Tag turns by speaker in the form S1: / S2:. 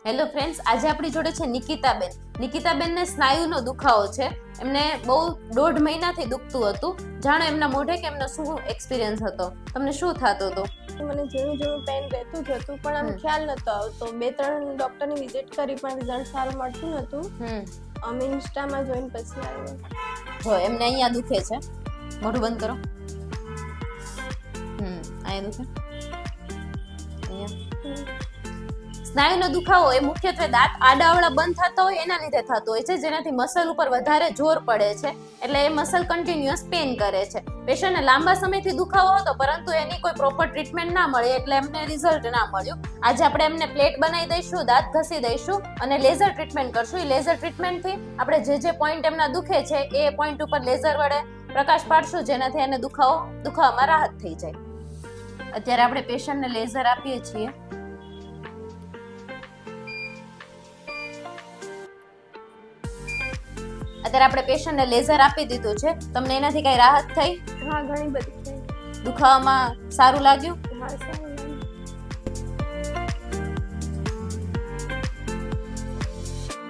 S1: Hello friends, આજે આપણી જોડે છે નિકિતાબેન. નિકિતાબેનને સ્નાયુનો દુખાવો છે. એમને બહુ 1.5 મહિનાથી દુખતું હતું. જાણો એમના મોઢે કે એમનો શું એક્સપિરિયન્સ હતો, તમને શું થતું હતું?
S2: મને ઝીણું ઝીણું પેન રહેતું જ હતું, પણ આમ ખ્યાલ નતો આવતો. 2-3 ડોક્ટરની વિઝિટ કરી પણ રિઝલ્ટ સારું મળતું નતું. અમે ઇન્સ્ટામાં જોઈને પછી આવ્યો.
S1: જો એમને અહીંયા દુખે છે, મોઢું બંધ કરો. અહીંયા દુખે, અહીંયા. સ્નાયુનો દુખાવો એ મુખ્યત્વે દાંત આડાઅવળા બંધ થતા હોય એના લીધે થતો હોય છે, જેનાથી મસલ ઉપર વધારે જોર પડે છે, એટલે એ મસલ કન્ટિન્યુઅસ પેન કરે છે. પેશન્ટને લાંબા સમયથી દુખાવો હતો, પરંતુ એની કોઈ પ્રોપર ટ્રીટમેન્ટ ના મળી, એટલે એમને રિઝલ્ટ ના મળ્યું. આજે આપણે એમને પ્લેટ બનાવી દઈશું, દાંત ઘસી દઈશું અને લેઝર ટ્રીટમેન્ટ કરશું. એ લેઝર ટ્રીટમેન્ટથી આપણે જે પોઈન્ટ એમના દુખે છે એ પોઈન્ટ ઉપર લેઝર વડે પ્રકાશ પાડશું, જેનાથી એને દુખાવામાં રાહત થઈ જાય. અત્યારે આપણે પેશન્ટને લેઝર આપીએ છીએ. અત્યારે આપણે પેશન્ટને લેઝર આપી દીધું છે. તમને એનાથી કઈ રાહત થઈ?
S2: હા, ઘણી બધી થઈ.
S1: દુખાવામાં સારું લાગ્યું?
S2: હા, સારું.